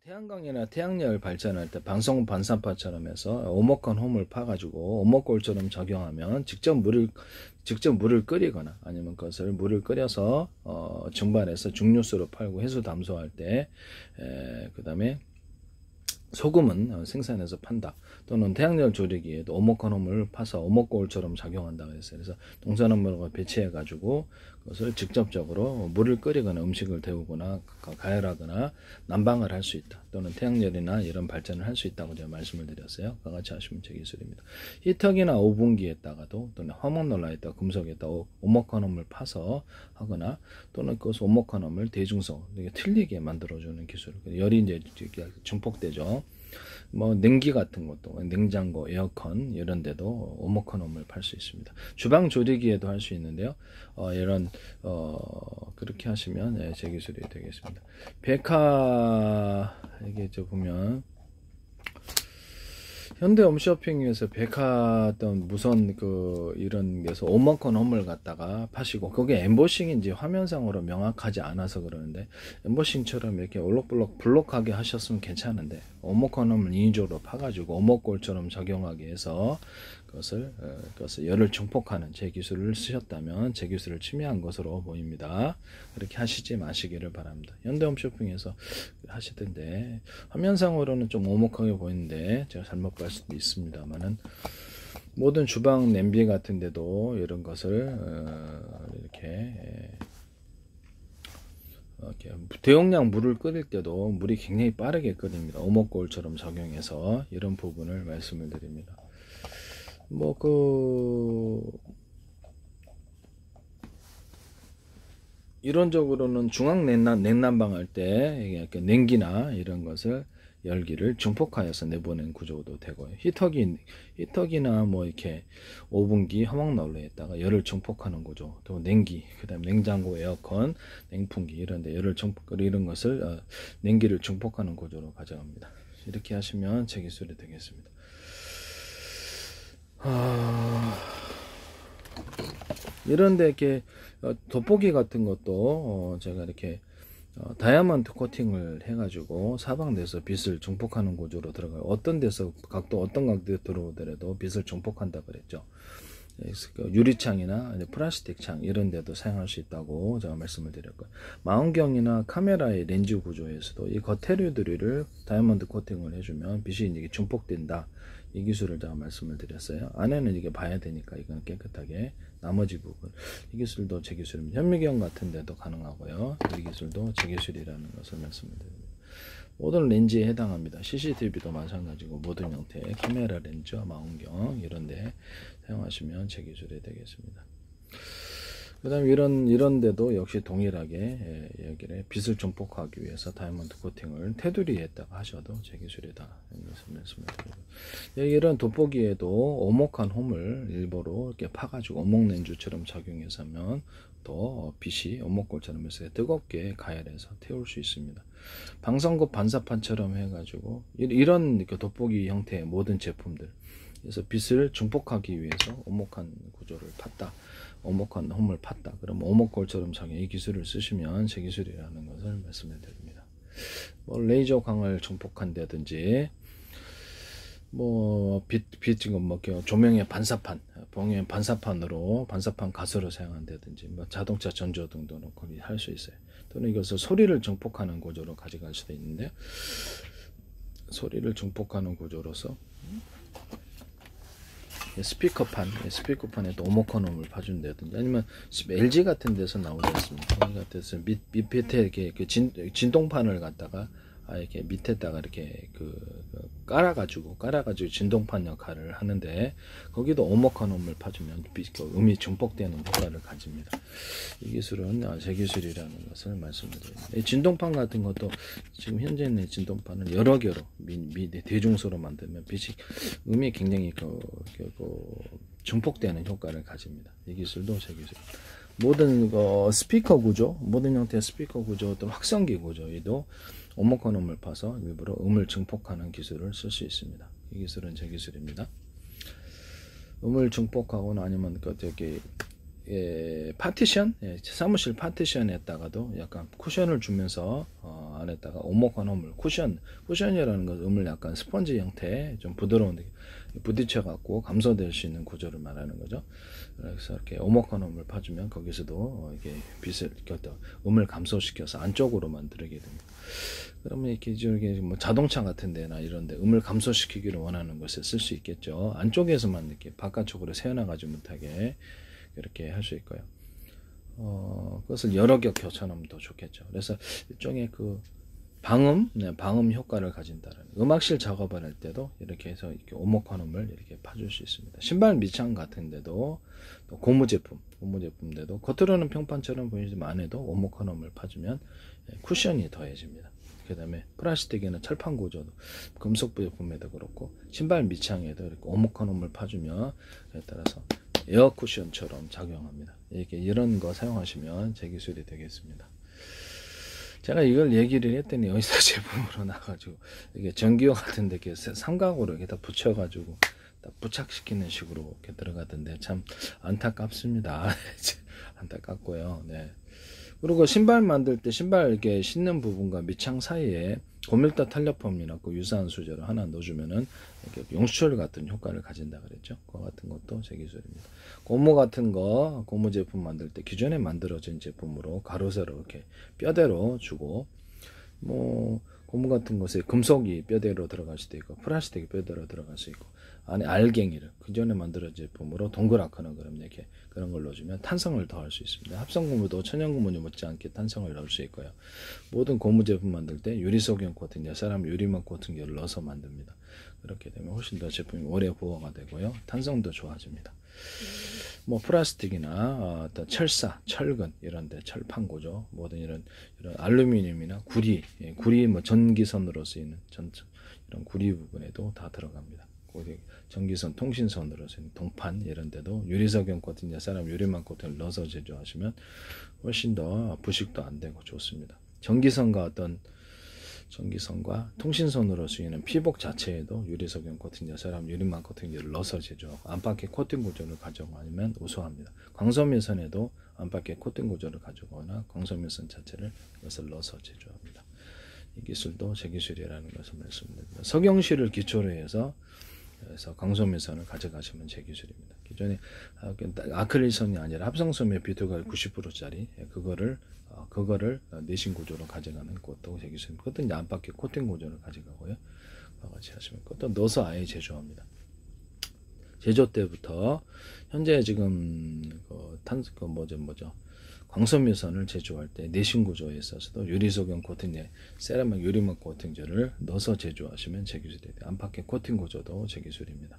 태양광이나 태양열 발전할 때 방송 반사파처럼 해서 오목한 홈을 파가지고 오목골처럼 적용하면 직접 물을 끓이거나 아니면 그것을 물을 끓여서 증발해서 증류수로 팔고 해수 담수할 때 그 다음에 소금은 생산해서 판다. 또는 태양열 조리기에도 오목한홈을 파서 오목거울처럼 작용한다고 했어요. 그래서 동산업물과 배치해가지고 그것을 직접적으로 물을 끓이거나 음식을 데우거나 가열하거나 난방을 할 수 있다. 또는 태양열이나 이런 발전을 할 수 있다고 제가 말씀을 드렸어요. 그와 같이 하시면 제 기술입니다. 히터기나 오븐기에다가도 또는 화목놀라에다가 금속에다 오목한홈을 파서 하거나 또는 그것을 오목한홈을 대중성 틀리게 만들어주는 기술. 열이 이제 증폭되죠. 뭐 냉기 같은 것도 냉장고, 에어컨 이런 데도 오목한홈을 팔 수 있습니다. 주방 조리기에도 할 수 있는데요. 이런 그렇게 하시면 제 기술이 되겠습니다. 백화 이게 저 보면 현대 홈쇼핑에서 백화 어떤 무선 이런 데서 오목한홈을 갖다가 파시고 그게 엠보싱인지 화면상으로 명확하지 않아서 그러는데 엠보싱처럼 이렇게 올록블록 블록하게 하셨으면 괜찮은데 오목한홈을 인위적으로 파가지고 오목골처럼 적용하게 해서 그것을 열을 증폭하는 제 기술을 쓰셨다면 제 기술을 침해한 것으로 보입니다. 그렇게 하시지 마시기를 바랍니다. 현대 홈쇼핑에서 하시던데 화면상으로는 좀 오목하게 보이는데 제가 잘못 봤을 수도 있습니다만은 모든 주방 냄비 같은 데도 이런 것을 이렇게 대용량 물을 끓일 때도 물이 굉장히 빠르게 끓입니다. 오목거울처럼 적용해서 이런 부분을 말씀을 드립니다. 이론적으로는 중앙 냉난방 할 때 냉기나 이런 것을 열기를 증폭하여서 내보낸 구조도 되고요. 히터기나 뭐 이렇게 오븐기, 화목난로에다가 열을 증폭하는 구조, 또 냉기, 그다음 냉장고, 에어컨, 냉풍기 이런데 열을 이런 것을 냉기를 증폭하는 구조로 가져갑니다. 이렇게 하시면 제 기술이 되겠습니다. 이런데 이렇게 돋보기 같은 것도 제가 이렇게 다이아몬드 코팅을 해가지고 사방에서 빛을 증폭하는 구조로 들어가요. 어떤 데서 어떤 각도에 들어오더라도 빛을 증폭한다 그랬죠. 유리창이나 플라스틱 창 이런 데도 사용할 수 있다고 제가 말씀을 드렸고요. 망원경이나 카메라의 렌즈 구조에서도 이 겉에류들을 다이아몬드 코팅을 해주면 빛이 이제 증폭된다. 이 기술을 제가 말씀을 드렸어요. 안에는 이게 봐야 되니까 이건 깨끗하게 나머지 부분 이 기술도 제 기술입니다. 현미경 같은 데도 가능하고요. 이 기술도 제 기술이라는 것을 말씀을 드립니다. 모든 렌즈에 해당합니다. CCTV도 마찬가지고 모든 형태의 카메라 렌즈와 망원경 이런 데 사용하시면 제 기술이 되겠습니다. 그 다음에 이런 데도 역시 동일하게 여기에 빛을 증폭하기 위해서 다이아몬드 코팅을 테두리에다가 하셔도 제 기술이다. 이런 돋보기에도 오목한 홈을 일부러 이렇게 파가지고 오목렌즈처럼 작용해서 하면 또 빛이 오목골처럼 해서 뜨겁게 가열해서 태울 수 있습니다. 방성급 반사판처럼 해가지고 이런 돋보기 형태의 모든 제품들 그래서 빛을 증폭하기 위해서 오목한 구조를 팠다. 오목한 홈을 팠다. 그럼 오목골처럼 작용 이 기술을 쓰시면 제 기술이라는 것을 말씀을 드립니다. 레이저 광을 증폭한다든지 지금 조명의 반사판으로 반사판 가스로 사용한다든지 자동차 전조등도 놓고 할 수 있어요. 또는 이것을 소리를 증폭하는 구조로 가져갈 수도 있는데 소리를 증폭하는 구조로서 스피커판에도 오목한홈을 파준다든지 아니면 LG 같은 데서 나오지 않습니까? 거기 같은 데서 밑에 이렇게 진동판을 갖다가 이렇게 밑에다가 이렇게 깔아가지고 진동판 역할을 하는데 거기도 오목한홈을 파주면 음이 증폭되는 효과를 가집니다. 이 기술은 제 기술이라는 것을 말씀드립니다. 이 진동판 같은 것도 지금 현재 있는 진동판은 여러 개로 대중소로 만들면 음이 굉장히 증폭되는 효과를 가집니다. 이 기술도 제 기술입니다. 모든 스피커 구조, 모든 형태의 스피커 구조, 또 확성기 구조에도 오목한홈을 파서 일부러 음을 증폭하는 기술을 쓸 수 있습니다. 이 기술은 제 기술입니다. 음을 증폭하거나 아니면 파티션, 사무실 파티션에다가도 약간 쿠션을 주면서 안에다가 오목한 홈을 쿠션이라는 건 음을 약간 스펀지 형태 좀 부드러운 부딪혀 갖고 감소될 수 있는 구조를 말하는 거죠. 그래서 이렇게 오목한 홈을 파주면 거기서도 이게 음을 감소시켜서 안쪽으로 만들게 됩니다. 그러면 이렇게 뭐 자동차 같은 데나 이런 데 음을 감소시키기를 원하는 곳에 쓸 수 있겠죠. 안쪽에서만 이렇게 바깥쪽으로 새어나가지 못하게 이렇게 할 수 있고요. 그것을 여러 겹 겹쳐놓으면 더 좋겠죠. 그래서 일종의 그 방음 효과를 가진다는 음악실 작업을 할 때도 이렇게 해서 이렇게 오목한음을 이렇게 파줄 수 있습니다. 신발 밑창 같은데도 또 고무 제품인데도 겉으로는 평판처럼 보이지만 안에도 오목한음을 파주면 쿠션이 더해집니다. 그 다음에 플라스틱에는 철판 구조도 금속 제품에도 그렇고 신발 밑창에도 이렇게 오목한음을 파주면 따라서 에어 쿠션처럼 작용합니다. 이런 거 사용하시면 제 기술이 되겠습니다. 제가 이걸 얘기를 했더니 여기서 제품으로 나가지고 이게 전기요 같은데 이렇게 삼각으로 이렇게 다 붙여가지고 다 부착시키는 식으로 이렇게 들어가던데 참 안타깝습니다. 안타깝고요. 네. 그리고 신발 만들 때 신발 이렇게 신는 부분과 밑창 사이에 고밀도 탄력폼이나 그 유사한 소재를 하나 넣어주면은 이렇게 용수철 같은 효과를 가진다 그랬죠. 그거 같은 것도 제 기술입니다. 고무 같은 거, 고무 제품 만들 때 기존에 만들어진 제품으로 가로 세로 이렇게 뼈대로 주고, 뭐 고무 같은 것에 금속이 뼈대로 들어갈 수도 있고 플라스틱이 뼈대로 들어갈 수 있고 안에 알갱이를 기존에 만들어진 제품으로 동그랗거나 이렇게 그런 걸 넣어주면 탄성을 더할 수 있습니다. 합성 고무도 천연 고무니 못지않게 탄성을 넣을 수 있고요. 모든 고무 제품 만들 때 유리소경 코팅, 사람 유리막 코팅제를 넣어서 만듭니다. 그렇게 되면 훨씬 더 제품이 오래 보호가 되고요. 탄성도 좋아집니다. 뭐 플라스틱이나 어떤 철사, 철근 이런데 철판 구조, 모든 이런 알루미늄이나 구리 뭐 전기선으로 쓰이는 이런 구리 부분에도 다 들어갑니다. 전기선, 통신선으로 쓰이는 동판 이런데도 유리석영 코팅, 사람 유리막 코팅을 넣어서 제조하시면 훨씬 더 부식도 안 되고 좋습니다. 전기선과 통신선으로 쓰이는 피복 자체에도 유리석영 코팅제, 사람 유리막 코팅제를 넣어서 제조하고 안팎의 코팅 구조를 가져오고 아니면 우수합니다. 광섬유선에도 안팎의 코팅 구조를 가져오거나 광섬유선 자체를 이것을 넣어서 제조합니다. 이 기술도 제 기술이라는 것을 말씀드립니다. 석영실을 기초로 해서 광섬유선을 가져가시면 제 기술입니다. 기존에 아크릴선이 아니라 합성섬유 비트가 90%짜리 그거를 내신 구조로 가져가는 것도 제 기술입니다. 그것도 이제 안팎의 코팅 구조를 가져가고요. 같이 하시면 그것도 넣어서 아예 제조합니다. 제조 때부터 현재 지금 광섬유선을 제조할 때 내신 구조에 있어서도 유리소경 코팅제, 세라믹 유리막 코팅제를 넣어서 제조하시면 제 기술이 돼요. 안팎의 코팅 구조도 제 기술입니다.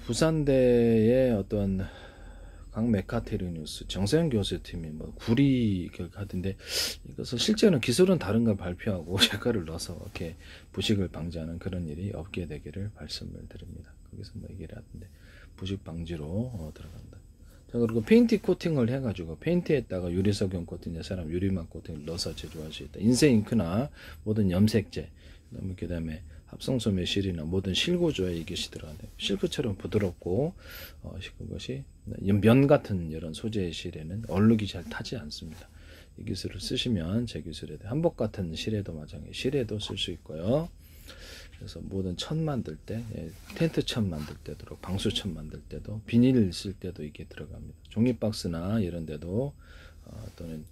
부산대의 어떤 강메카테리누스 정세현 교수팀이 뭐 구리 하던데 이것을 실제는 기술은 다른 걸 발표하고 재가를 넣어서 이렇게 부식을 방지하는 그런 일이 없게 되기를 말씀을 드립니다. 거기서 뭐 얘기를 하던데 부식 방지로 들어간다. 자, 그리고 페인트 코팅을 해가지고 페인트에다가 유리석영 코팅, 사람 유리막 코팅을 넣어서 제조할 수 있다. 인쇄 잉크나 모든 염색제, 그 다음에 합성소매 실이나 모든 실구조에 이것이 들어간다. 실크처럼 부드럽고 그것이 면 같은 이런 소재의 실에는 얼룩이 잘 타지 않습니다. 이 기술을 쓰시면 제 기술에 한복 같은 실에도 마찬가지 실에도 쓸 수 있고요. 그래서 모든 천 만들 때, 텐트 천 만들 때도, 방수 천 만들 때도, 비닐 쓸 때도 이게 들어갑니다. 종이 박스나 이런 데도 또는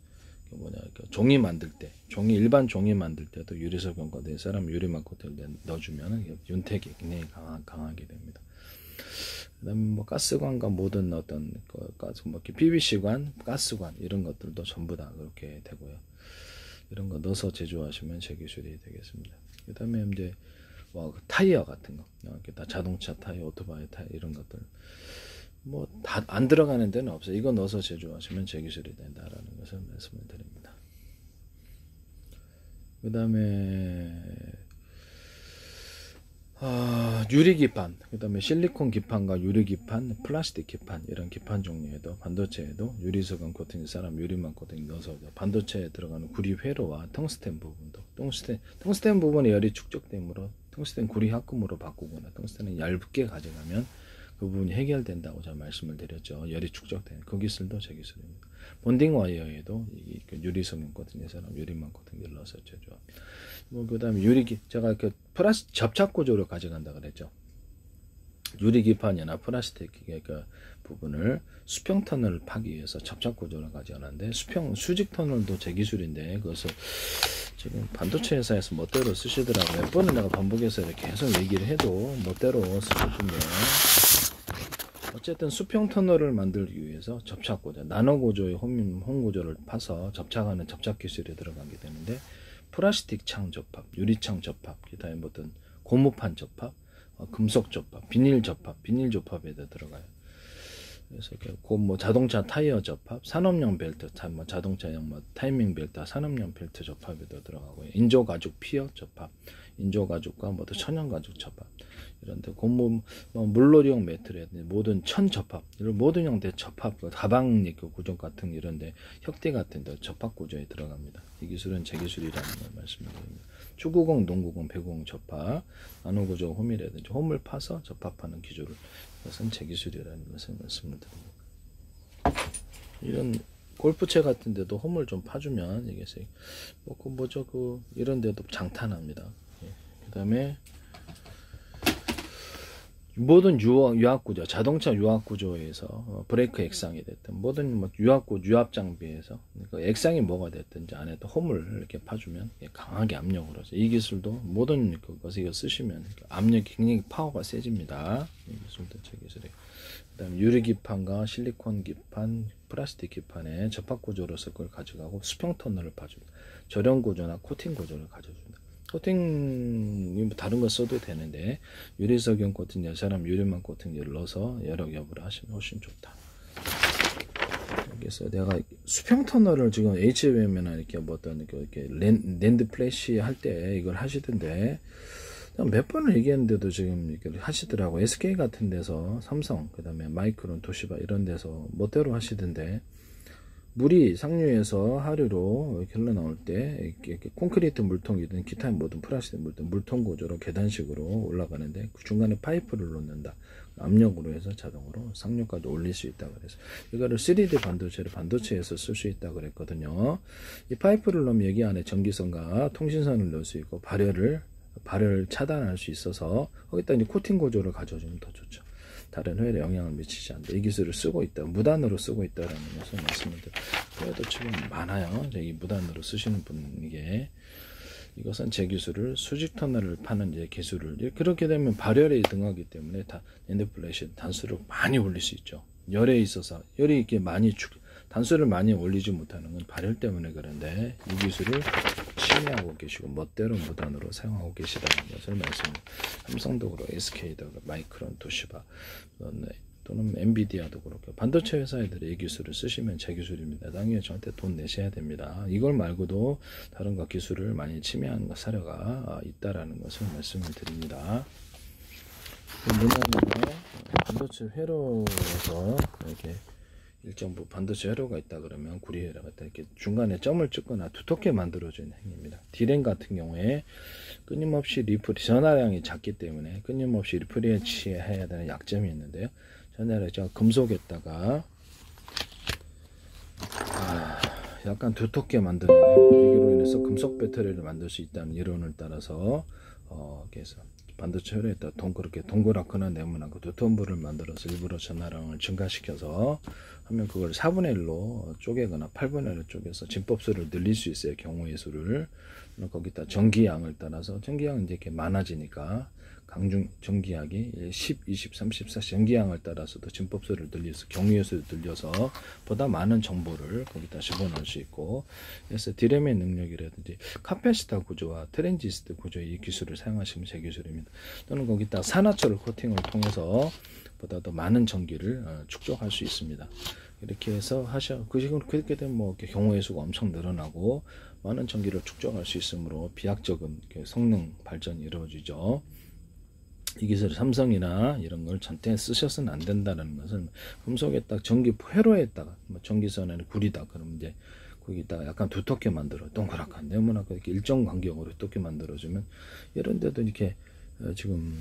종이 만들 때, 일반 종이 만들 때도 유리석영 코팅, 사람 유리막 코팅을 넣어주면 윤택이 굉장히 강하게 됩니다. 그다음에 뭐 가스관과 모든 어떤 PVC관, 가스관 이런 것들도 전부 다 그렇게 되고요. 이런 거 넣어서 제조하시면 제 기술이 되겠습니다. 그다음에 이제 뭐 타이어 같은 거, 다 자동차 타이어, 오토바이 타이어 이런 것들 뭐 다 안 들어가는 데는 없어요. 이거 넣어서 제조하시면 제 기술이 된다라는 것을 말씀을 드립니다. 그 다음에 유리기판, 그 다음에 실리콘 기판과 유리기판, 플라스틱 기판 이런 기판 종류에도 반도체에도 유리석영 코팅, 사람 유리막 코팅 넣어서 반도체에 들어가는 구리 회로와 텅스텐 부분도 텅스텐 부분에 열이 축적되므로 텅스텐 구리 합금으로 바꾸거나 텅스텐은 얇게 가져가면 그 부분이 해결된다고 제가 말씀을 드렸죠. 열이 축적되는 그 기술도 제 기술입니다. 본딩 와이어에도 그 유리성형 코팅에서는 유리만 코팅을 넣어서 제조합니다. 뭐 그다음에 제가 그 플라스틱 접착 구조로 가져간다 그랬죠. 유리기판이나 플라스틱의 그 부분을 수평 터널을 파기 위해서 접착 구조를 가져가는데 수직 터널도 제 기술인데 그것을 지금 반도체 회사에서 멋대로 쓰시더라고요. 몇 번을 내가 반복해서 이렇게 계속 얘기를 해도 멋대로 쓰거든요. 어쨌든 수평 터널을 만들기 위해서 접착 구조, 나노 구조의 홈 구조를 파서 접착하는 접착 기술이 들어가게 되는데 플라스틱 창 접합, 유리창 접합, 기타의 어떤 고무판 접합, 금속 접합, 비닐 접합에도 들어가요. 그래서 뭐 자동차 타이어 접합, 산업용 벨트, 뭐 자동차용 뭐 타이밍 벨트, 산업용 벨트 접합에도 들어가고요. 인조 가죽 피어 접합, 인조 가죽과 뭐 천연 가죽 접합, 이런데 고무 뭐 물놀이용 매트라든지 모든 천 접합, 이런 모든 형태 접합, 가방 구조 같은 이런데 혁대 같은 데 접합 구조에 들어갑니다. 이 기술은 제 기술이라는 걸 말씀드립니다. 축구공, 농구공, 배구공 접합, 나노 구조 홈이라든지 홈을 파서 접합하는 기술을 이것은 제 기술이라는 것을 말씀을 드립니다. 이런 골프채 같은 데도 홈을 좀 파주면 이게 이런 데도 장탄합니다. 예. 그다음에 모든 유압 구조, 자동차 유압 구조에서 브레이크 액상이 됐든 모든 뭐 유압 장비에서 그러니까 액상이 뭐가 됐든지 안에도 홈을 이렇게 파주면 강하게 압력으로 이 기술도 모든 것에 쓰시면 압력이 굉장히 파워가 세집니다. 이 기술도 제 기술이에요. 그다음에 유리 기판과 실리콘 기판, 플라스틱 기판에 접합 구조로서 그걸 가져가고 수평 터널을 파줍니다. 절연 구조나 코팅 구조를 가져줍니다. 코팅이 다른 거 써도 되는데 유리석용 코팅 여사람 유리만 코팅제를 넣어서 여러 겹을 하시면 훨씬 좋다. 그래서 내가 수평 터널을 지금 HBM이나 이렇게 뭐 어떤 이렇게 랜드 플래시 할 때 이걸 하시던데 몇 번을 얘기했는데도 지금 이렇게 하시더라고. SK 같은 데서 삼성, 그다음에 마이크론, 도시바 이런 데서 멋대로 하시던데 물이 상류에서 하류로 이렇게 흘러나올 때 이렇게 콘크리트 물통이든 기타 모든 플라스틱 물통 구조로 계단식으로 올라가는데 그 중간에 파이프를 놓는다. 압력으로 해서 자동으로 상류까지 올릴 수 있다 그래서 이거를 3D 반도체에서 쓸 수 있다 그랬거든요. 이 파이프를 넣으면 여기 안에 전기선과 통신선을 넣을 수 있고 발열을 차단할 수 있어서 거기다 이제 코팅 구조를 가져주면 더 좋죠. 다른 회에 영향을 미치지 않는다. 이 기술을 쓰고 있다. 무단으로 쓰고 있다라는 것을 말씀을 드려요. 그래도 지금 많아요. 이 무단으로 쓰시는 분에게 이것은 제 기술을 수직 터널을 파는 이제 기술을 그렇게 되면 발열에 등하기 때문에 랜드 플래시 단수를 많이 올릴 수 있죠. 열에 있어서 열이 이렇게 단수를 많이 올리지 못하는 건 발열 때문에 그런데 이 기술을 침해하고 계시고 멋대로 무단으로 사용하고 계시다는 것을 말씀드립니다. 삼성도 그렇고 SK도 그렇고 마이크론, 도시바 또는 엔비디아도 그렇고 반도체 회사들이 이 기술을 쓰시면 제 기술입니다. 당연히 저한테 돈 내셔야 됩니다. 이걸 말고도 다른 것 기술을 많이 침해하는 사례가 있다라는 것을 말씀을 드립니다. 뭐냐면 반도체 회로에서 이렇게 일정 반도체 회로가 있다 그러면 구리 회로가 있다 이렇게 중간에 점을 찍거나 두텁게 만들어주는 행위입니다. 디램 같은 경우에 끊임없이 전하량이 작기 때문에 끊임없이 리프레시해야 되는 약점이 있는데요. 전에 제가 금속에다가 약간 두텁게 만드는 이기로 인해서 금속 배터리를 만들 수 있다는 이론을 따라서 그래서 반도체 회로에다 그렇게 동그랗거나 네모나고 두터운 불을 만들어서 일부러 전하량을 증가시켜서 하면 그걸 4분의 1로 쪼개거나 8분의 1로 쪼개서 진법수를 늘릴 수 있어요. 경우의 수를. 거기다 전기양을 따라서 전기양은 이제 이렇게 많아지니까 전기약이 10, 20, 30, 40 전기양을 따라서도 진법수를 늘려서 경우의 수를 늘려서 보다 많은 정보를 거기다 집어넣을 수 있고 그래서 디램의 능력이라든지 카페시터 구조와 트랜지스터 구조의 이 기술을 사용하시면 제 기술입니다. 또는 거기다 산화철 코팅을 통해서 보다 더 많은 전기를 축적할 수 있습니다. 이렇게 해서 그렇게 되면 뭐 경우의 수가 엄청 늘어나고 많은 전기를 축적할 수 있으므로 비약적인 성능 발전이 이루어지죠. 이 기술을 삼성이나 이런 걸 전체 쓰셔서는 안 된다는 것은 금속에다가 회로에다가 전기선에 구리다 그러면 이제 거기다가 약간 두텁게 만들어 동그랗게 네모나게 이렇게 일정 간격으로 두텁게 만들어주면 이런 데도 이렇게 지금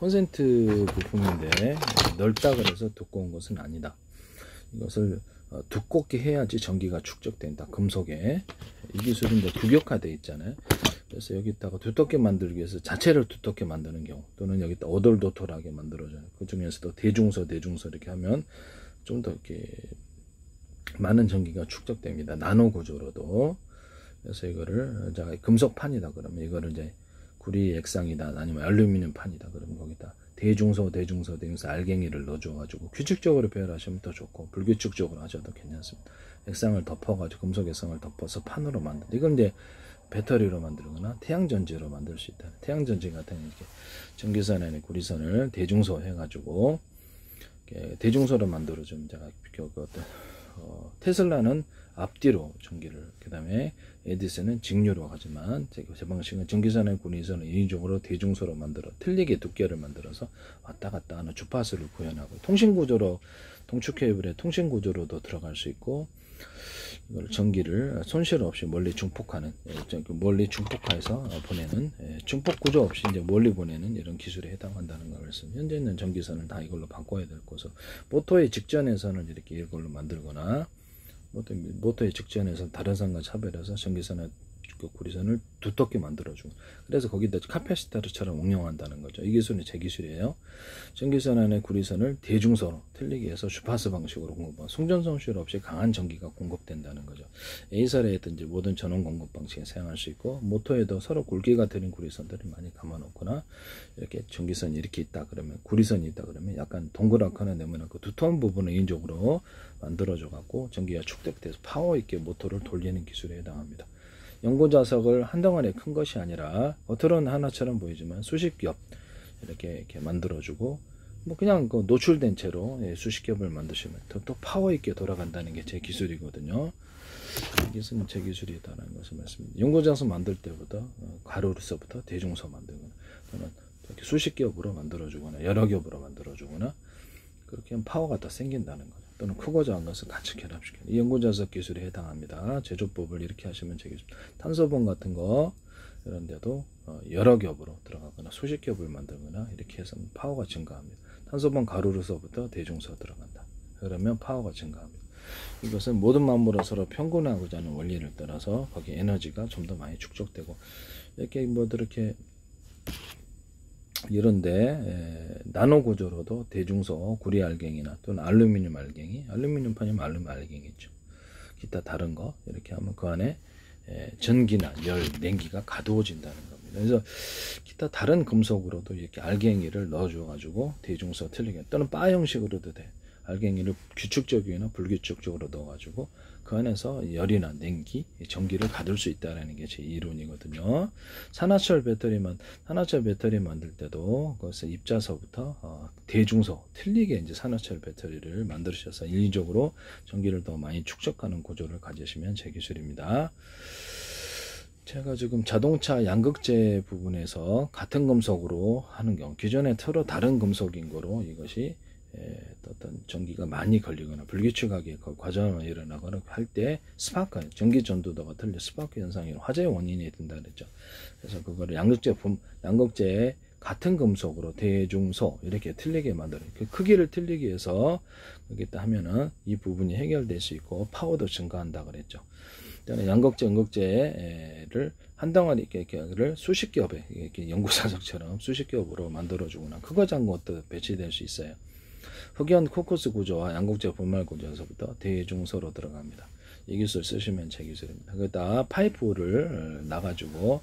콘센트 부품인데 넓다 그래서 두꺼운 것은 아니다. 이것을 두껍게 해야지 전기가 축적된다. 금속에 이 기술이 이제 규격화되어 있잖아요. 그래서 여기다가 두텁게 만들기 위해서 자체를 두텁게 만드는 경우, 또는 여기다 오돌도돌하게 만들어줘요. 그 중에서도 대중소 이렇게 하면 좀 더 이렇게 많은 전기가 축적됩니다. 나노 구조로도. 그래서 이거를 자 금속판이다 그러면 이거를 이제 구리 액상이다 아니면 알루미늄 판이다 그러면 거기다 대중소 알갱이를 넣어줘가지고 규칙적으로 배열하시면 더 좋고, 불규칙적으로 하셔도 괜찮습니다. 액상을 덮어가지고 금속 액상을 덮어서 판으로 만든다. 이건 이제 배터리로 만들거나 태양전지로 만들 수 있다. 태양전지 같은 이렇게 전기선에 구리선을 대중소 해가지고 대중소로 만들어주면 제가 테슬라는 앞뒤로 전기를, 그 다음에 에디슨은 직류로 하지만 제 방식은 전기선의 구리선을 인위적으로 대중소로 만들어 틀리게 두께를 만들어서 왔다 갔다 하는 주파수를 구현하고, 통신구조로 동축 케이블의 통신구조로도 들어갈 수 있고, 이걸 전기를 손실 없이 멀리 중폭하는, 멀리 중폭해서 보내는, 중폭 구조 없이 이제 멀리 보내는 이런 기술에 해당한다는 걸 말씀. 현재 있는 전기선을 다 이걸로 바꿔야 될 거서, 모터의 직전에서는 이렇게 이걸로 만들거나, 모터의 직전에서 다른 선과 차별해서 전기선의 구리선을 두텁게 만들어주고, 그래서 거기다 카페시터처럼 응용한다는 거죠. 이 기술이 제 기술이에요. 전기선 안에 구리선을 대중소로 틀리게 해서 주파수 방식으로 공급하고 송전 손실 없이 강한 전기가 공급된다는 거죠. A설에든지 모든 전원 공급 방식에 사용할 수 있고, 모터에도 서로 굵기가 들인 구리선들을 많이 감아놓거나, 이렇게 전기선이 이렇게 있다 그러면, 구리선이 있다 그러면 약간 동그랗거나 네모나고 두터운 부분을 인위적으로 만들어줘 갖고 전기가 축적돼서 파워 있게 모터를 돌리는 기술에 해당합니다. 연고자석을 한 덩어리 큰 것이 아니라 겉으로는 하나처럼 보이지만 수십 겹 이렇게 만들어주고, 뭐 그냥 그 노출된 채로 수십 겹을 만드시면 더 파워 있게 돌아간다는 게 제 기술이거든요. 이것은 제 기술이다라는 것을 말씀드립니다. 연고자석 만들 때부터 가로로서부터 대중소 만들거나, 또는 이렇게 수십 겹으로 만들어주거나 여러 겹으로 만들어주거나, 그렇게 하면 파워가 더 생긴다는 거죠. 또는 크고 작은 것을 같이 결합시키는, 이 연고자석 기술에 해당합니다. 제조법을 이렇게 하시면 되겠습니다. 탄소봉 같은 거 이런 데도 여러 겹으로 들어가거나 수십 겹을 만들거나 이렇게 해서 파워가 증가합니다. 탄소봉 가루로서부터 대중소 들어간다. 그러면 파워가 증가합니다. 이것은 모든 만물을 서로 평균하고자 하는 원리를 따라서 거기에 에너지가 좀 더 많이 축적되고, 이렇게 이렇게 이런데 나노 구조로도 대중소 구리 알갱이나 또는 알루미늄 알갱이, 알루미늄판이면 알루미늄 알갱이죠. 기타 다른 거 이렇게 하면 그 안에 전기나 열, 냉기가 가두어진다는 겁니다. 그래서 기타 다른 금속으로도 이렇게 알갱이를 넣어줘 가지고 대중소 틀리게, 또는 바 형식으로도 돼. 알갱이를 규칙적이나 불규칙적으로 넣어가지고 그 안에서 열이나 냉기, 전기를 가둘 수 있다는 게 제 이론이거든요. 산화철 배터리 만들 때도 그것을 입자서부터 대중소 틀리게 이제 산화철 배터리를 만드셔서 인위적으로 전기를 더 많이 축적하는 구조를 가지시면 제 기술입니다. 제가 지금 자동차 양극재 부분에서 같은 금속으로 하는 경우, 기존에 서로 다른 금속인 거로 이것이 어떤 전기가 많이 걸리거나 불규칙하게 과정이 일어나거나 할 때 스파크, 전기 전도도가 틀려 스파크 현상이 화재의 원인이 된다 그랬죠. 그래서 그거를 양극재에 같은 금속으로 대중소 이렇게 틀리게 만들어요. 그 크기를 틀리게 해서 여기다 하면은 이 부분이 해결될 수 있고 파워도 증가한다 그랬죠. 양극재, 음극재를 한 덩어리 이렇게를 수십 겹에 이렇게 연구자석처럼 수십 겹으로 만들어주거나 크고 작은 것도 배치될 수 있어요. 흑연 코커스 구조와 양극재 분말 구조에서부터 대중소로 들어갑니다. 이 기술 쓰시면 제 기술입니다. 거기다 파이프를 놔가지고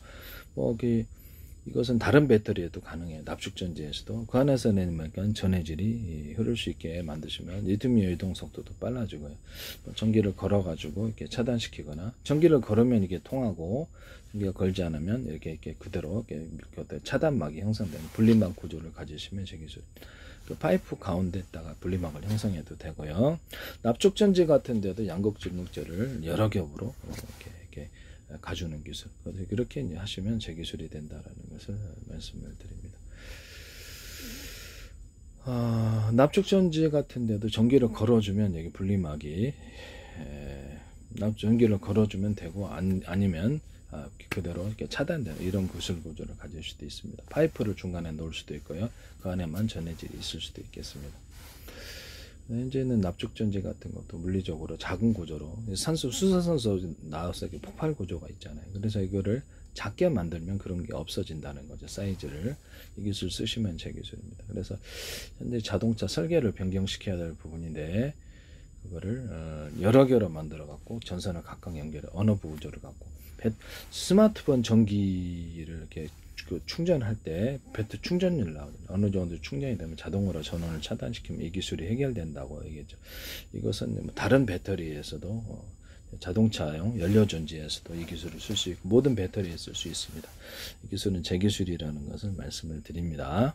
이것은 다른 배터리에도 가능해요. 납축전지에서도 그 안에서 내면 전해질이 흐를 수 있게 만드시면 리튬의 이동 속도도 빨라지고요. 전기를 걸어가지고 이렇게 차단시키거나, 전기를 걸으면 이게 통하고 전기가 걸지 않으면 이렇게 그대로 차단막이 형성되는 분리막 구조를 가지시면 제 기술입니다. 그 파이프 가운데다가 분리막을 형성해도 되고요. 납축전지 같은 데도 양극재, 음극재를 여러 겹으로 이렇게 가주는 기술. 그렇게 하시면 제 기술이 된다라는 것을 말씀을 드립니다. 납축전지 같은 데도 전기를 걸어주면 여기 분리막이 전기를 걸어주면 되고, 아니면 그대로 이렇게 차단되는 이런 구슬 구조를 가질 수도 있습니다. 파이프를 중간에 놓을 수도 있고요. 그 안에만 전해질이 있을 수도 있겠습니다. 현재는 납축전지 같은 것도 물리적으로 작은 구조로 산소 수소산소 나와서 폭발 구조가 있잖아요. 그래서 이거를 작게 만들면 그런 게 없어진다는 거죠. 사이즈를. 이 기술 쓰시면 제 기술입니다. 그래서 현재 자동차 설계를 변경시켜야 될 부분인데 그거를 여러 개로 만들어 갖고 전선을 각각 연결해 언어부 구조를 갖고 스마트폰 전기를 이렇게 충전할 때 배터리 충전율 나오거든요. 어느 정도 충전이 되면 자동으로 전원을 차단시키면 이 기술이 해결된다고 얘기했죠. 이것은 다른 배터리에서도 자동차용 연료전지에서도 이 기술을 쓸 수 있고 모든 배터리에 쓸 수 있습니다. 이 기술은 제 기술이라는 것을 말씀을 드립니다.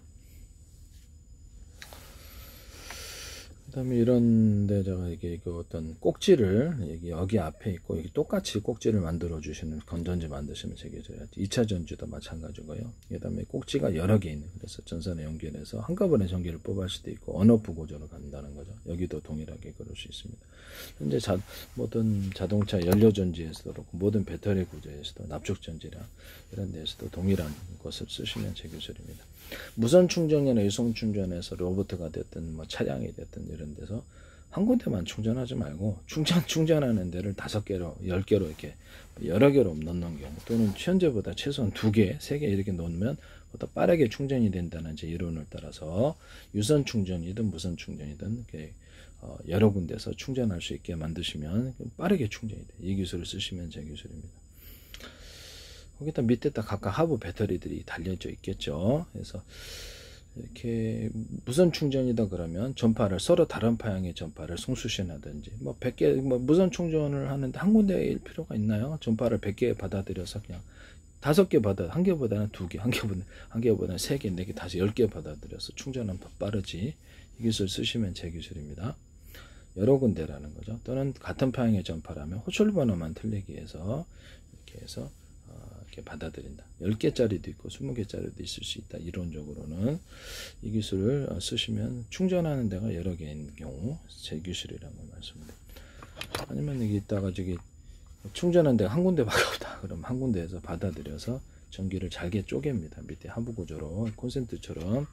그다음에 이런데 제가 이게 어떤 꼭지를 여기 앞에 있고 여기 똑같이 꼭지를 만들어 주시는 건전지 만드시면 되겠죠. 2차 전지도 마찬가지고요. 그다음에 꼭지가 여러 개 있는 그래서 전선에 연결해서 한꺼번에 전기를 뽑을 수도 있고 언어부 구조로 간다는 거죠. 여기도 동일하게 그럴 수 있습니다. 현재 모든 자동차 연료 전지에서도 그렇고 모든 배터리 구조에서도 납축 전지랑 이런 데에서도 동일한 것을 쓰시면 제 기술입니다. 무선 충전이나 유선 충전에서 로봇가 됐든 뭐 차량이 됐든 이런 데서 한 군데만 충전하지 말고 충전하는 데를 5개로 10개로 이렇게 여러 개로 넣는 경우 또는 현재보다 최소한 2개, 3개 이렇게 놓으면 더 빠르게 충전이 된다는 제 이론을 따라서 유선 충전이든 무선 충전이든 이렇게 여러 군데서 충전할 수 있게 만드시면 빠르게 충전이 돼요. 이 기술을 쓰시면 제 기술입니다. 거기다 밑에다 각각 하부 배터리들이 달려져 있겠죠. 그래서 이렇게 무선 충전이다 그러면 전파를 서로 다른 방향의 전파를 송수신하든지 뭐 100개 무선 충전을 하는데 한 군데일 필요가 있나요? 전파를 100개 받아들여서 그냥 5개 한 개보다는 2개, 한 개보다는 3개, 4개, 5, 10개 받아들여서 충전하면 더 빠르지. 이 기술 쓰시면 제 기술입니다. 여러 군데라는 거죠. 또는 같은 방향의 전파라면 호출 번호만 틀리기 위해서 이렇게 해서 이렇게 받아들인다. 10개짜리도 있고 20개짜리도 있을 수 있다. 이론적으로는 이 기술을 쓰시면 충전하는 데가 여러 개인 경우 제 기술이라는 걸 말씀드립니다. 아니면 여기 있다가 저기 충전하는 데가 한 군데밖에 없다. 그럼 한 군데에서 받아들여서 전기를 잘게 쪼갭니다. 밑에 하부 구조로 콘센트처럼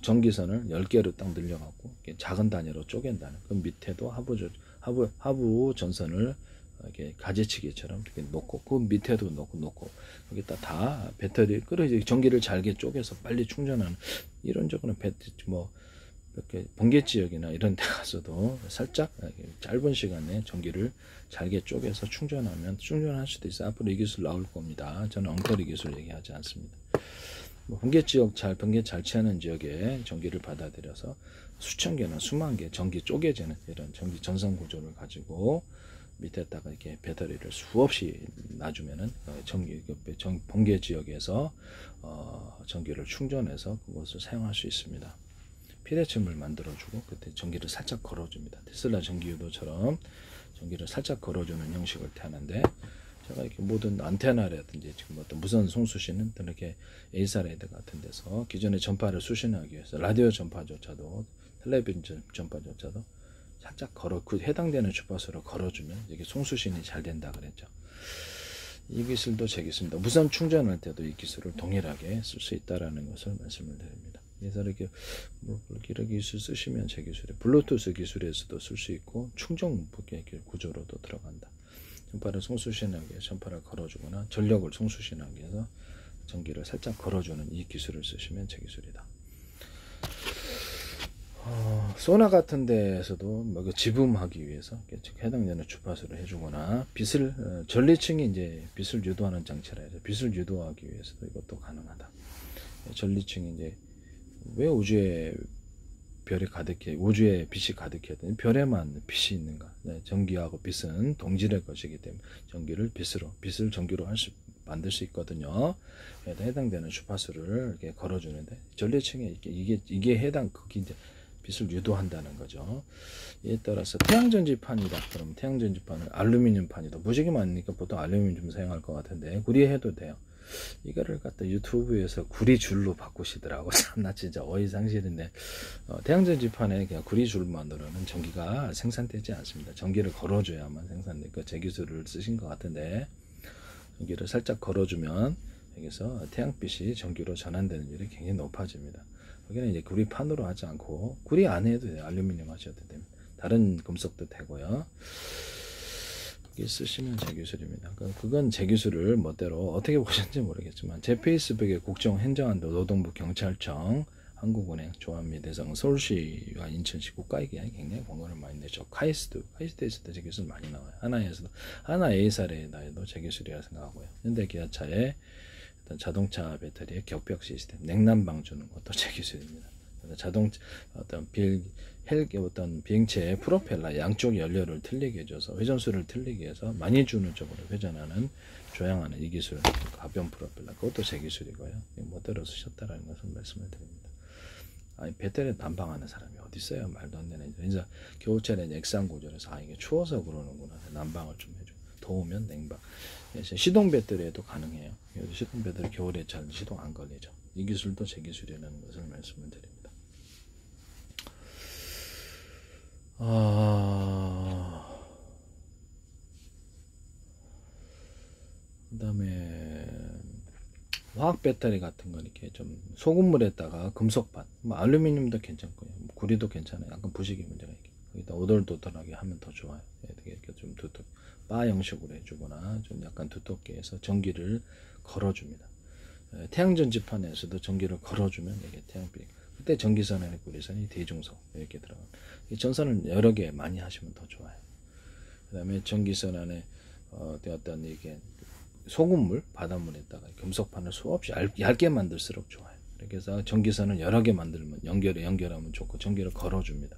전기선을 10개로 딱 늘려갖고 작은 단위로 쪼갠다는. 그럼 밑에도 하부 전선을 이렇게 가지치기처럼 이렇게 놓고 그 밑에도 놓고 거기다 다 배터리 전기를 잘게 쪼개서 빨리 충전하는 이론적으로는 뭐 이렇게 번개 지역이나 이런 데 가서도 살짝 짧은 시간에 전기를 잘게 쪼개서 충전할 수도 있어요. 앞으로 이 기술 나올 겁니다. 저는 엉터리 기술 얘기하지 않습니다. 뭐 번개 잘 치는 지역에 전기를 받아들여서 수천 개나 수만 개 전기 쪼개지는 이런 전기 전선 구조를 가지고 밑에다가 이렇게 배터리를 수없이 놔주면은 번개 지역에서 전기를 충전해서 그것을 사용할 수 있습니다. 피레침을 만들어주고 그때 전기를 살짝 걸어줍니다. 테슬라 전기유도처럼 전기를 살짝 걸어주는 형식을 타는데 제가 이렇게 모든 안테나라든지 지금 어떤 무선 송수신은 이렇게 에이사레드 같은 데서 기존의 전파를 수신하기 위해서 라디오 전파조차도 텔레비전 전파조차도 살짝 그 해당되는 주파수로 걸어주면 이게 송수신이 잘 된다 그랬죠. 이 기술도 제 기술입니다. 무선 충전할 때도 이 기술을 동일하게 쓸 수 있다라는 것을 말씀을 드립니다. 그래서 이렇게 기술 쓰시면 제 기술에 블루투스 기술에서도 쓸 수 있고 충전 구조로도 들어간다. 전파를 송수신하기 위해서 전파를 걸어주거나 전력을 송수신하기 위해서 전기를 살짝 걸어주는 이 기술을 쓰시면 제 기술이다. 소나 같은 데에서도 지붕하기 위해서 해당되는 주파수를 해주거나 전리층이 이제 빛을 유도하는 장치라 해서 빛을 유도하기 위해서도 이것도 가능하다. 전리층이 이제 왜 우주에 빛이 가득해야 되는 별에만 빛이 있는가? 네, 전기하고 빛은 동질의 것이기 때문에 빛을 전기로 만들 수 있거든요. 해당되는 주파수를 이렇게 걸어주는데 전리층에 이게 해당 그게 이제 빛을 유도한다는 거죠. 이에 따라서 태양전지판이다. 그럼 태양전지판을 알루미늄판이다. 무지개 많으니까 보통 알루미늄 사용할 것 같은데 구리해도 돼요. 이거를 갖다 유튜브에서 구리줄로 바꾸시더라고. 참나 진짜 어이상실인데 태양전지판에 그냥 구리줄 만들어는 전기가 생산되지 않습니다. 전기를 걸어줘야만 생산되니까 제 기술을 쓰신 것 같은데 여기를 살짝 걸어주면 여기서 태양빛이 전기로 전환되는 일이 굉장히 높아집니다. 여기는 이제 구리판으로 하지 않고 구리 안 해도 돼요. 알루미늄 하셔도 됩니다. 다른 금속도 되고요. 여기 쓰시면 제 기술입니다. 그건 제 기술을 멋대로 어떻게 보셨는지 모르겠지만 제 페이스북에 국정 행정안도 노동부 경찰청 한국은행 조합미대성 서울시와 인천시 국가기관이 굉장히 광고를 많이 내죠. 카이스트에서도 제 기술 많이 나와요. 하나에서도 하나 A사례에도 제 기술이라 생각하고요. 현대기아차의 어떤 자동차 배터리의 격벽 시스템, 냉난방 주는 것도 제 기술입니다. 자동차 어떤 어떤 비행체의 프로펠러 양쪽 연료를 틀리게 해줘서 회전수를 틀리게 해서 많이 주는 쪽으로 회전하는 조향하는 이 기술, 가변 프로펠러 그것도 제 기술이고요. 멋대로 쓰셨다라는 것을 말씀을 드립니다. 아니 배터리 난방하는 사람이 어디 있어요? 말도 안 되는. 이제 겨울철에 액상 구조라서 이게 추워서 그러는구나. 난방을 좀 해줘. 더우면 냉방. 시동 배터리에도 가능해요. 시동 배터리 겨울에 잘 시동 안 걸리죠. 이 기술도 제 기술이라는 것을 말씀을 드립니다. 그다음에 화학 배터리 같은 거 이렇게 좀 소금물에다가 금속판, 뭐 알루미늄도 괜찮고요, 뭐 구리도 괜찮아요. 약간 부식이 문제가 있게 거기다 오돌도돌하게 하면 더 좋아요. 이렇게 좀 두텁, 바 형식으로 해주거나 좀 약간 두텁게 해서 전기를 걸어줍니다. 태양전지판에서도 전기를 걸어주면 이게 태양빛. 그때 전기선의 구리선이 대중소 이렇게 들어가요. 이 전선을 여러 개 많이 하시면 더 좋아요. 그다음에 전기선 안에 어떤 이게 소금물, 바닷물에다가 금속판을 수없이 얇게 만들수록 좋아요. 그래서 전기선을 여러 개 만들면 연결하면 좋고 전기를 걸어줍니다.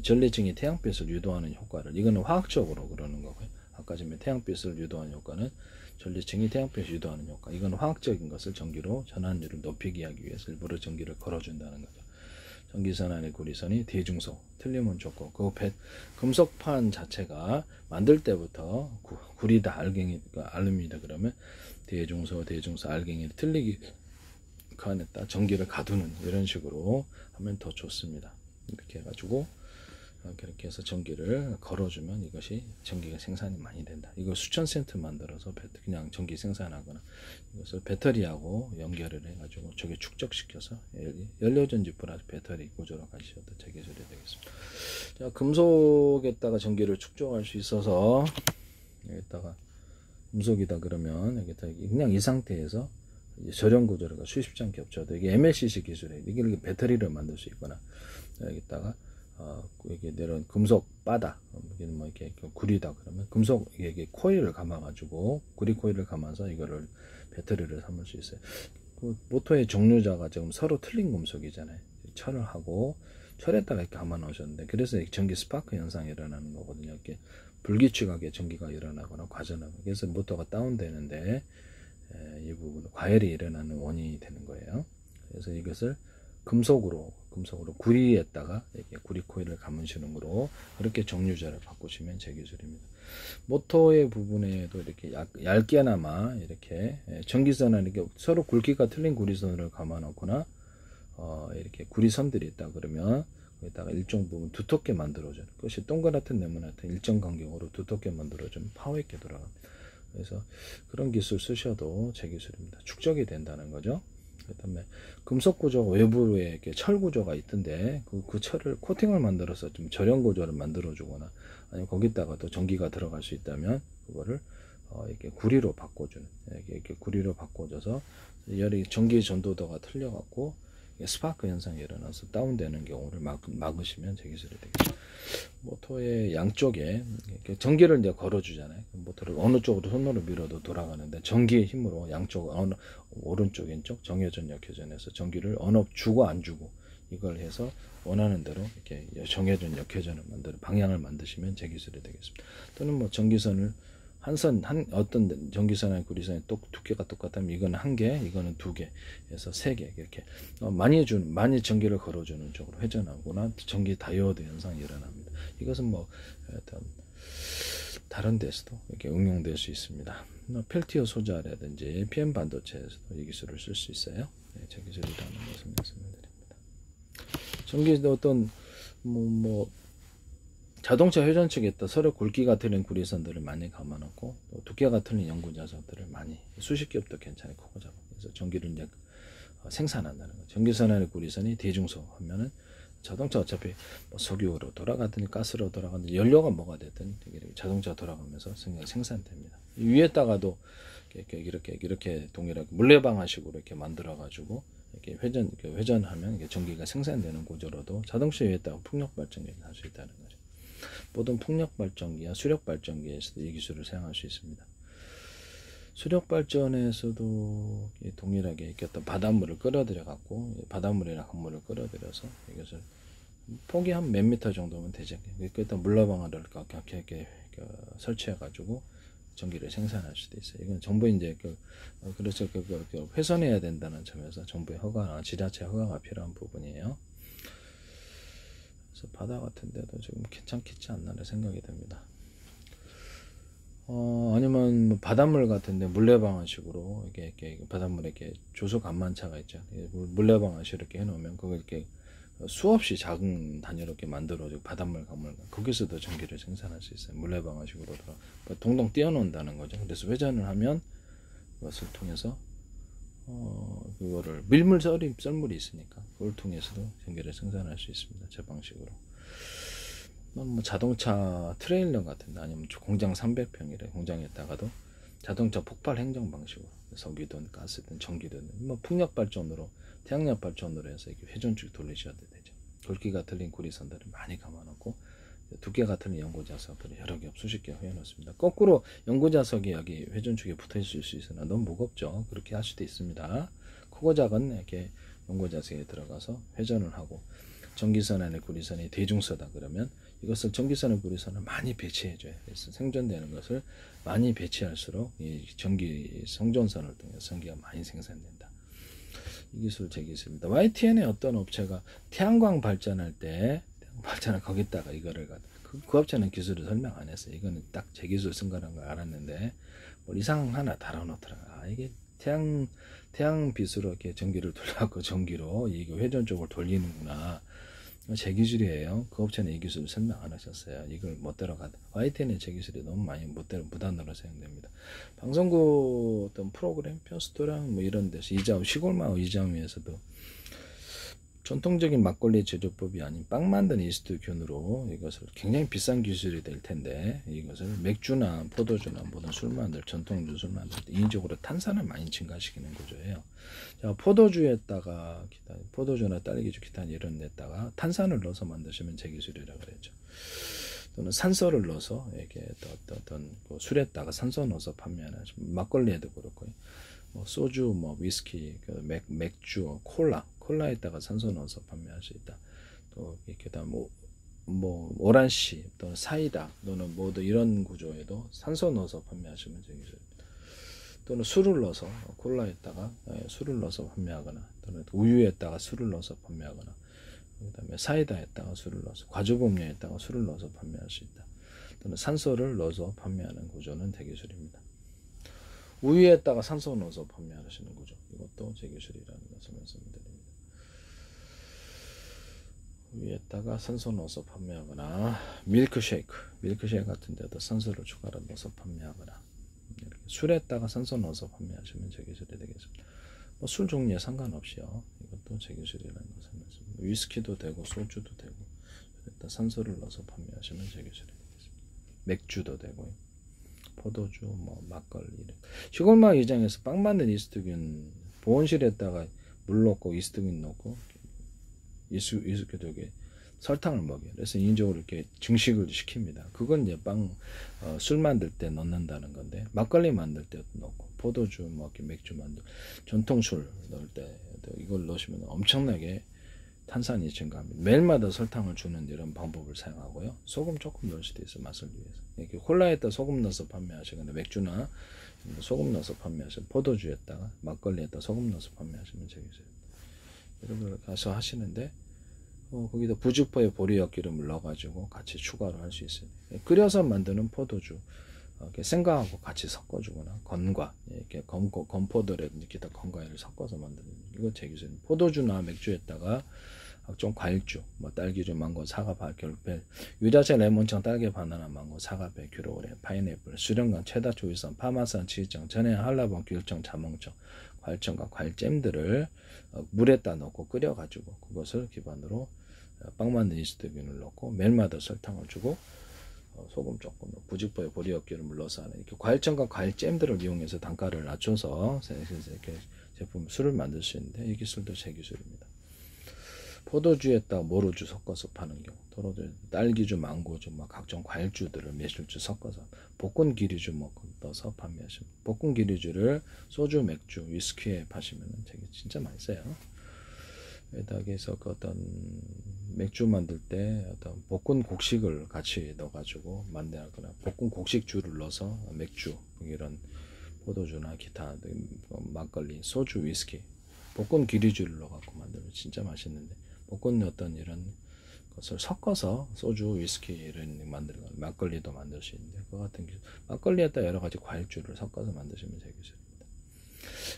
전리층이 태양빛을 유도하는 효과를, 이거는 화학적으로 그러는 거고요. 아까 전에 태양빛을 유도하는 효과는 전리층이 태양빛을 유도하는 효과. 이건 화학적인 것을 전기로 전환율을 높이게 하기 위해서 일부러 전기를 걸어준다는 거죠. 전기선 안의 구리선이 대중소, 틀리면 좋고, 금속판 자체가 만들 때부터 구리다, 알루미늄이다 그러면 대중소, 알갱이를 틀리기 칸에다 전기를 가두는 이런 식으로 하면 더 좋습니다. 이렇게 해가지고 그렇게 해서 전기를 걸어주면 이것이 전기가 생산이 많이 된다. 이거 수천 센트 만들어서 그냥 전기 생산하거나 이것을 배터리하고 연결을 해가지고 저게 축적시켜서 연료전지 플러스 배터리 구조로 가셔도 제 기술이 되겠습니다. 자, 금속에다가 전기를 축적할 수 있어서 여기다가 금속이다 그러면 여기다 그냥 이 상태에서 저렴 구조가 수십 장 겹쳐도 이게 MLCC 기술이에요. 이게 배터리를 만들 수 있거나 여기다가 이게 내려온 금속 바다, 여기는 뭐 이렇게 구리다 그러면 금속 이게 코일을 감아가지고 구리 코일을 감아서 이거를 배터리를 삼을 수 있어요. 그 모터의 종류자가 지금 서로 틀린 금속이잖아요. 철을 하고 철에다가 이렇게 감아 놓으셨는데 그래서 전기 스파크 현상이 일어나는 거거든요. 이렇게 불규칙하게 전기가 일어나거나 과전하고 그래서 모터가 다운되는데 이 부분 과열이 일어나는 원인이 되는 거예요. 그래서 이것을 금속으로 구리에다가 이렇게 구리 코일을 감으시는 거로 그렇게 정류자를 바꾸시면 제 기술입니다. 모터의 부분에도 이렇게 얇게나마 이렇게 전기선은 이렇게 서로 굵기가 틀린 구리선을 감아 놓거나 이렇게 구리선들이 있다 그러면 거기다가 일정 부분 두텁게 만들어줘요. 그것이 동그랗든 네모나든 일정 간격으로 두텁게 만들어주면 파워 있게 돌아갑니다. 그래서 그런 기술 쓰셔도 제 기술입니다. 축적이 된다는 거죠. 그다음에 금속 구조 외부에 이렇게 철 구조가 있던데 그 철을 코팅을 만들어서 좀 저렴 구조를 만들어 주거나 아니면 거기다가 또 전기가 들어갈 수 있다면 그거를 이렇게 구리로 바꿔주는 이렇게 구리로 바꿔줘서 열이 전기 전도도가 틀려갖고 스파크 현상이 일어나서 다운되는 경우를 막으시면 제 기술이 되겠죠. 모터의 양쪽에 전기를 이제 걸어주잖아요. 모터를 어느 쪽으로 손으로 밀어도 돌아가는데 전기의 힘으로 양쪽 오른쪽 왼쪽 정회전 역회전해서 전기를 어느 주고 안 주고 이걸 해서 원하는 대로 이렇게 정회전 역회전을 만드는 방향을 만드시면 제 기술이 되겠습니다. 또는 뭐 전기선을 어떤 전기선의 구리선의 두께가 똑같다면 이거는 1개, 이거는 2개에서 3개 이렇게 많이 전기를 걸어주는 쪽으로 회전하거나 전기 다이오드 현상이 일어납니다. 이것은 뭐 다른 데서도 이렇게 응용될 수 있습니다. 펠티어 소자라든지 PM 반도체에서도 이 기술을 쓸 수 있어요. 네, 제 기술이라는 것을 말씀드립니다. 전기 어떤 자동차 회전 측에 있다 서로 굵기가 틀린 구리선들을 많이 감아놓고 또 두께가 틀린 연구자석들을 많이 수십 겹도 괜찮게 크고 잡아. 그래서 전기를 이제 생산한다는 거죠. 전기선 안에 구리선이 대중소 하면은 자동차 어차피 뭐 석유로 돌아가든 가스로 돌아가든 연료가 뭐가 됐든 자동차 돌아가면서 생산됩니다. 위에다가도 이렇게 동일하게 물레방아식으로 이렇게 만들어 가지고 이렇게 회전하면 이게 전기가 생산되는 구조로도 자동차 위에다가 풍력 발전기를 할 수 있다는 거죠. 모든 풍력 발전기와 수력 발전기에서도 이 기술을 사용할 수 있습니다. 수력 발전에서도 동일하게 이렇게 어떤 바닷물을 끌어들여 갖고 바닷물이나 강물을 끌어들여서 이것을 폭이 한 몇 미터 정도면 되죠. 일단 물러방아를 이렇게 설치해 가지고 전기를 생산할 수도 있어요. 이건 정부 이제 그래서 훼손해야 된다는 점에서 정부의 허가나 지자체 허가가 필요한 부분이에요. 그래서 바다 같은 데도 지금 괜찮겠지 않나 생각이 듭니다. 아니면 뭐 바닷물 같은데 물레방아식으로 이렇게 바닷물에 이렇게 조소 간만차가 있죠. 물레방아식 이렇게 해놓으면 그걸 이렇게 수없이 작은 단위로 이렇게 만들어지고 바닷물 강물 거기서도 전기를 생산할 수 있어요. 물레방아식으로 동동 띄워놓는다는 거죠. 그래서 회전을 하면 그것을 통해서 그거를 밀물 썰물이 있으니까 그걸 통해서도 전기를 생산할 수 있습니다. 제 방식으로. 뭐 자동차 트레일러 같은데 아니면 공장 300평이래 공장에다가도 자동차 폭발 행정 방식으로 석유든 가스든 전기든 뭐 풍력 발전으로 태양력 발전으로 해서 이렇게 회전축 돌리셔도 되죠. 굵기가 틀린 구리선들을 많이 감아놓고 두께가 틀린 연고자석들을 여러 개 수십 개 해놓습니다. 거꾸로 연고자석이 여기 회전축에 붙어 있을 수 있으나 너무 무겁죠. 그렇게 할 수도 있습니다. 크고 작은 이렇게 연고자석에 들어가서 회전을 하고 전기선 안에 구리선이 대중소다 그러면 이것을 전기선의 구리선을 많이 배치해줘요. 그래서 생존되는 것을 많이 배치할수록 이 전기 성전선을 통해서 전기가 많이 생산된다. 이 기술 제 기술입니다. YTN의 어떤 업체가 태양광 발전할 때 발전을 거기다가 이거를 그 업체는 기술을 설명 안 했어요. 이거는 딱 제 기술 쓴 거라는 걸 알았는데 뭐 이상 하나 달아놓더라. 이게 태양 빛으로 이렇게 전기를 돌려갖고 전기로 이게 회전 쪽을 돌리는구나. 제 기술이에요. 그 업체는 이 기술을 설명 안 하셨어요. 이걸 멋대로 YTN의 제 기술이 너무 많이 무단으로 사용됩니다. 방송국 어떤 프로그램 편스토랑 뭐 이런 데서 시골마을 이자움에서도 전통적인 막걸리 제조법이 아닌 빵 만드는 이스트균으로 이것을 굉장히 비싼 기술이 될 텐데 이것을 맥주나 포도주나 모든 술 만들 전통주 술 만들 때 인위적으로 탄산을 많이 증가시키는 구조예요. 자, 포도주나 딸기주 기타 이런 데다가 탄산을 넣어서 만드시면 제 기술이라고 그랬죠. 또는 산소를 넣어서 이렇게 어떤 술에다가 산소 넣어서 판매하는 막걸리에도 그렇고 뭐 소주, 뭐 위스키, 맥주, 콜라에다가 산소 넣어서 판매할 수 있다. 또 이렇게 다 뭐 오란시 또는 사이다 또는 모두 이런 구조에도 산소 넣어서 판매하시면 되겠죠. 또는 술을 넣어서 콜라에다가 술을 넣어서 판매하거나 또는 우유에다가 술을 넣어서 판매하거나 그다음에 사이다에다가 술을 넣어서 과즙음료에다가 술을 넣어서 판매할 수 있다. 또는 산소를 넣어서 판매하는 구조는 대기술입니다. 우유에다가 산소 넣어서 판매하시는 거죠. 이것도 제 기술이라는 것을 말씀드립니다. 우유에다가 산소 넣어서 판매하거나 밀크쉐이크 같은 데도 산소를 추가로 넣어서 판매하거나 술에다가 산소 넣어서 판매하시면 제 기술이 되겠습니다. 뭐 술 종류에 상관없이요. 이것도 제 기술이라는 것을 말씀드립니다. 위스키도 되고 소주도 되고 술에다 산소를 넣어서 판매하시면 제 기술이 되겠습니다. 맥주도 되고요. 포도주, 뭐 막걸리 시골마을 이장에서 빵 만든 이스트균 보온실에다가 물 넣고 이스트균 넣고 이스트균 설탕을 먹여요. 그래서 인위적으로 이렇게 증식을 시킵니다. 그건 이제 술 만들 때 넣는다는 건데 막걸리 만들 때도 넣고 포도주, 뭐 맥주 만들 전통술 넣을 때 이걸 넣으시면 엄청나게 탄산이 증가합니다. 매일마다 설탕을 주는 이런 방법을 사용하고요. 소금 조금 넣을 수도 있어요. 맛을 위해서. 이렇게 콜라에다 소금 넣어서 판매하시거나 맥주나 소금 넣어서 판매하시면 포도주에다가 막걸리에다 소금 넣어서 판매하시면 되겠어요. 여러분 가서 하시는데 거기다 부직포에 보리역 기름을 넣어가지고 같이 추가로 할 수 있어요. 끓여서 만드는 포도주 이렇게 생과하고 같이 섞어주거나 건과 이렇게 건포도라든지 기타 건과를 섞어서 만드는 이거 제 기술. 포도주나 맥주에다가 각종 과일주, 뭐 딸기주, 망고, 사과, 결별, 유자차, 레몬청, 딸기, 바나나, 망고, 사과, 배, 귤오레, 파인애플, 수령관, 체다, 조이성, 파마산, 치즈청, 전해, 한라봉, 귤청, 자몽청, 과일청과 과일잼들을 물에다 넣고 끓여가지고 그것을 기반으로 빵 만든 이스트균을 넣고 멜마더 설탕을 주고 소금 조금, 부직포에 보리엿기름을 넣어서 하는 이렇게 과일청과 과일잼들을 이용해서 단가를 낮춰서 이렇게 제품 술을 만들 수 있는데 이 기술도 제 기술입니다. 포도주에다가 모로주 섞어서 파는 경우, 딸기주, 망고주, 막 각종 과일주들을 매실주 섞어서 볶은 기리주 넣어서 판매하십니다. 볶은 기리주를 소주, 맥주, 위스키에 파시면 되게 진짜 맛있어요. 여기다가 그 어떤 맥주 만들 때 어떤 볶은 곡식을 같이 넣어가지고 만들거나 볶은 곡식주를 넣어서 맥주, 이런 포도주나 기타 막걸리, 소주, 위스키, 볶은 기리주를 넣어갖고 만들면 진짜 맛있는데 볶은 어떤 이런 것을 섞어서 소주, 위스키를 만들거나 막걸리도 만들 수 있는데 그 같은 기술, 막걸리에다 여러 가지 과일주를 섞어서 만드시면 제 기술입니다.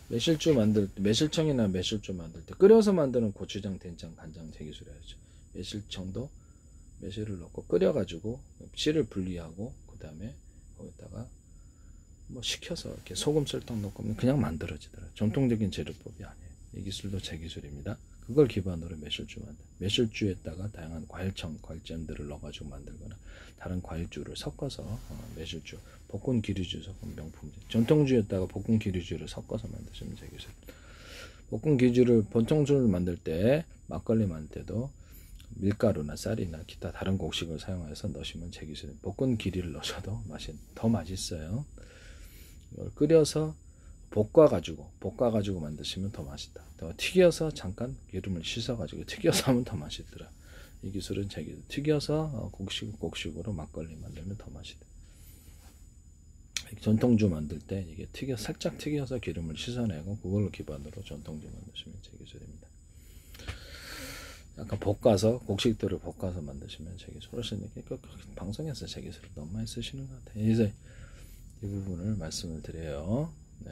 매실주 만들 때, 매실청이나 매실주 만들 때 끓여서 만드는 고추장, 된장, 간장 제 기술이야죠. 매실청도 매실을 넣고 끓여가지고 씨를 분리하고 그 다음에 거기다가 뭐 식혀서 이렇게 소금, 설탕 넣고 그냥 만들어지더라고요. 전통적인 재료법이 아니에요. 이 기술도 제 기술입니다. 그걸 기반으로 매실주 만들. 매실주에다가 다양한 과일청, 과일잼들을 넣어가지고 만들거나 다른 과일주를 섞어서 매실주, 볶은 기리주 섞은 명품주. 전통주에다가 볶은 기리주를 섞어서 만드시면 제 기술. 볶은 기리주를 본통주를 만들 때 막걸리 만들 때도 밀가루나 쌀이나 기타 다른 곡식을 사용해서 넣으시면 제 기술. 볶은 기리를 넣으셔도 맛이 더 맛있어요. 이걸 끓여서 볶아가지고 만드시면 더 맛있다. 더 튀겨서 잠깐 기름을 씻어가지고 튀겨서 하면 더 맛있더라. 이 기술은 제 기술. 튀겨서 곡식으로 막걸리 만들면 더 맛있다. 전통주 만들 때 이게 살짝 튀겨서 기름을 씻어내고 그걸로 기반으로 전통주 만드시면 제 기술입니다. 약간 볶아서 곡식들을 볶아서 만드시면 제 기술. 훨씬 방송에서 제 기술을 너무 많이 쓰시는 것 같아요. 이제 이 부분을 말씀을 드려요. 네.